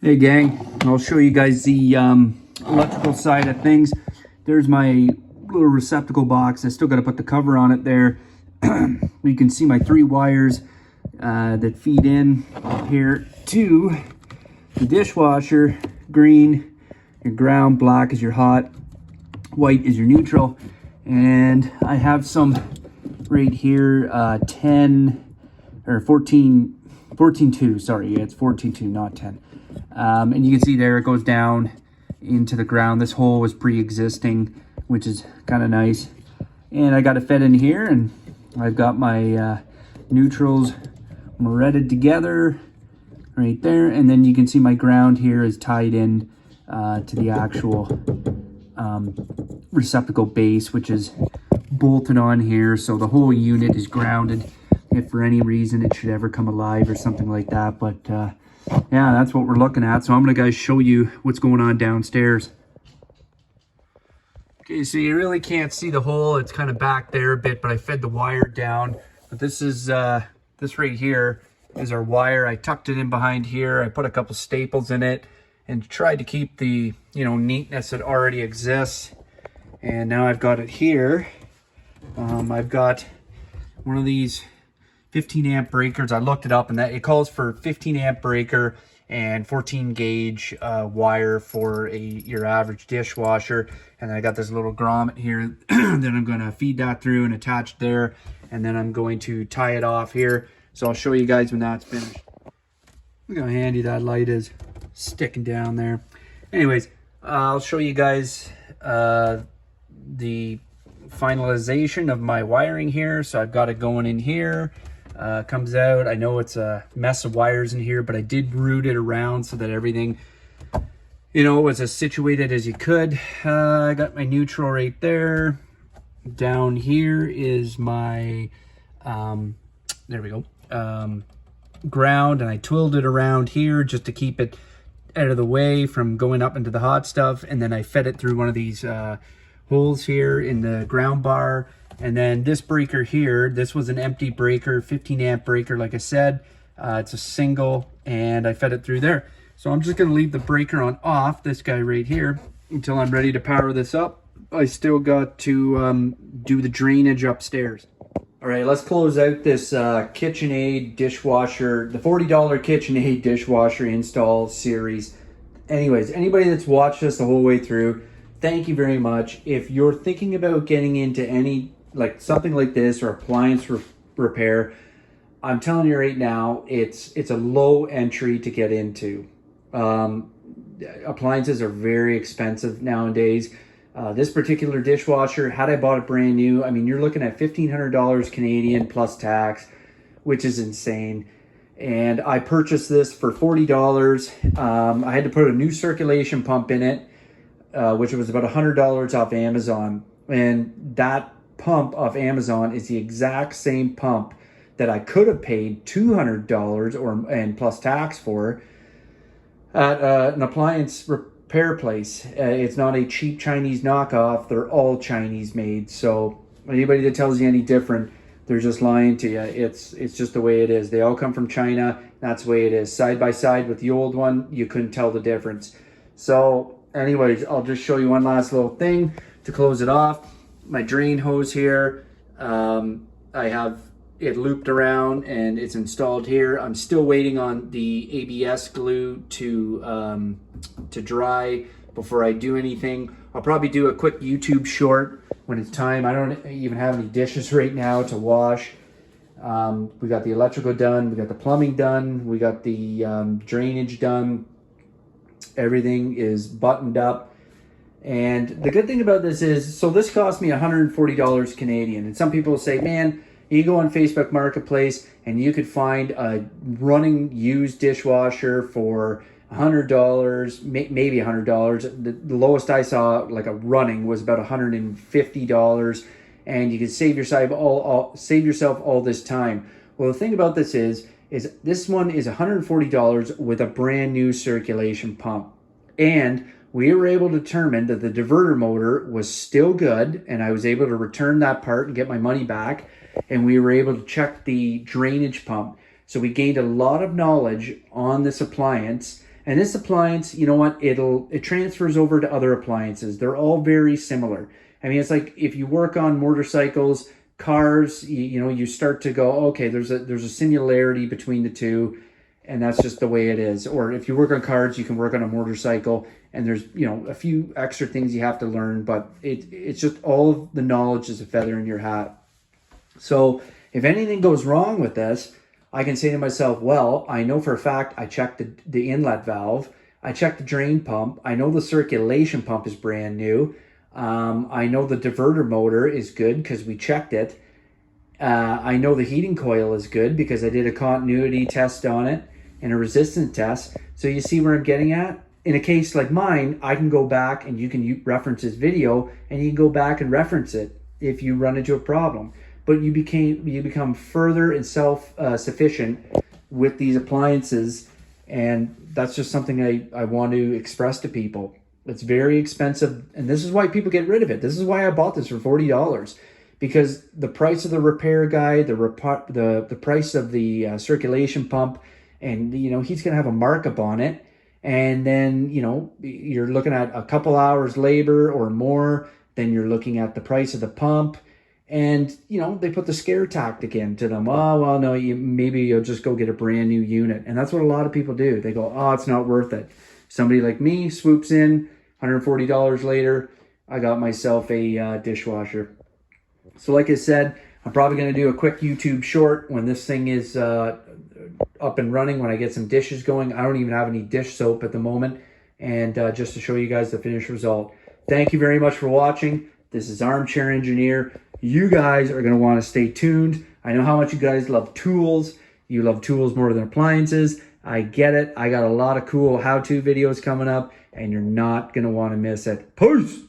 Hey gang, I'll show you guys the electrical side of things. There's my little receptacle box. I still got to put the cover on it there. You can see my 3 wires that feed in here to the dishwasher. Green, your ground, black is your hot, white is your neutral. And I have some right here, 10 or 14.2, sorry, yeah, it's 14.2, not 10. And you can see there it goes down into the ground. This hole was pre-existing, which is kind of nice. And I got it fed in here, and I've got my neutrals moretted together right there. And then you can see my ground here is tied in to the actual receptacle base, which is bolted on here. So the whole unit is grounded if for any reason it should ever come alive or something like that. But yeah, that's what we're looking at. So I'm gonna guys show you what's going on downstairs. Okay, so you really can't see the hole. It's kind of back there a bit, but I fed the wire down. But this is this right here is our wire. I tucked it in behind here. I put a couple staples in it and tried to keep the, you know, neatness that already exists. And now I've got it here. I've got one of these 15 amp breakers. I looked it up, and that it calls for 15 amp breaker and 14 gauge wire for your average dishwasher. And then I got this little grommet here that I'm going to feed that through and attach there, and then I'm going to tie it off here. So I'll show you guys when that's finished. Look how handy that light is sticking down there. Anyways, I'll show you guys the finalization of my wiring here. So I've got it going in here. Comes out. I know it's a mess of wires in here, but I did route it around so that everything, you know, was as situated as you could. I got my neutral right there. Down here is my, there we go, ground, and I twilled it around here just to keep it out of the way from going up into the hot stuff. And then I fed it through one of these holes here in the ground bar. And then this breaker here, this was an empty breaker, 15 amp breaker, like I said. It's a single, and I fed it through there. So I'm just gonna leave the breaker on off, this guy right here, until I'm ready to power this up. I still got to do the drainage upstairs. All right, let's close out this KitchenAid dishwasher, the $40 KitchenAid dishwasher install series. Anyways, anybody that's watched this the whole way through, thank you very much. If you're thinking about getting into any, like something like this or appliance repair, I'm telling you right now, it's a low entry to get into. Appliances are very expensive nowadays. This particular dishwasher, had I bought it brand new, I mean, you're looking at $1,500 Canadian plus tax, which is insane. And I purchased this for $40. I had to put a new circulation pump in it, which was about $100 off Amazon. And that pump off Amazon is the exact same pump that I could have paid $200 and plus tax for at an appliance repair place. It's not a cheap Chinese knockoff. They're all Chinese made. So anybody that tells you any different, they're just lying to you. It's just the way it is. They all come from China. That's the way it is. Side by side with the old one, you couldn't tell the difference. So anyways, I'll just show you one last little thing to close it off. My drain hose here, I have it looped around and it's installed here. I'm still waiting on the ABS glue to dry before I do anything. I'll probably do a quick YouTube short when it's time. I don't even have any dishes right now to wash. We got the electrical done, we got the plumbing done, we got the drainage done. Everything is buttoned up. And the good thing about this is, so this cost me $140 Canadian. And some people say, man, you go on Facebook Marketplace and you could find a running used dishwasher for $100, maybe $100. The lowest I saw, like a running, was about $150, and you could save yourself all this time. Well, the thing about this is this one is $140 with a brand new circulation pump, and we were able to determine that the diverter motor was still good, and I was able to return that part and get my money back, and we were able to check the drainage pump. So we gained a lot of knowledge on this appliance, And this appliance, you know what, it transfers over to other appliances. They're all very similar. I mean, it's like if you work on motorcycles, cars, you know, you start to go, okay, there's a similarity between the two, and that's just the way it is. Or if you work on cars, you can work on a motorcycle, and there's, you know, a few extra things you have to learn, but it's just all of the knowledge is a feather in your hat. So if anything goes wrong with this, I can say to myself, well, I know for a fact I checked the inlet valve, I checked the drain pump, I know the circulation pump is brand new, I know the diverter motor is good because we checked it. I know the heating coil is good because I did a continuity test on it and a resistance test. So you see where I'm getting at? In a case like mine, I can go back and you can reference this video and you can go back and reference it if you run into a problem. But you become further and self-sufficient with these appliances, and that's just something I want to express to people. It's very expensive, and this is why people get rid of it. This is why I bought this for $40, because the price of the repair guide, the price of the circulation pump, and you know he's gonna have a markup on it, and then you know you're looking at a couple hours labor or more. Then you're looking at the price of the pump. And, you know, they put the scare tactic into them. Oh, well, no, maybe you'll just go get a brand new unit. And that's what a lot of people do. They go, oh, it's not worth it. Somebody like me swoops in, $140 later, I got myself a dishwasher. So like I said, I'm probably going to do a quick YouTube short when this thing is up and running, when I get some dishes going. I don't even have any dish soap at the moment. And just to show you guys the finished result. Thank you very much for watching. This is Armchair Engineer. You guys are going to want to stay tuned. I know how much you guys love tools. You love tools more than appliances. I get it. I got a lot of cool how-to videos coming up, and you're not going to want to miss it. Peace!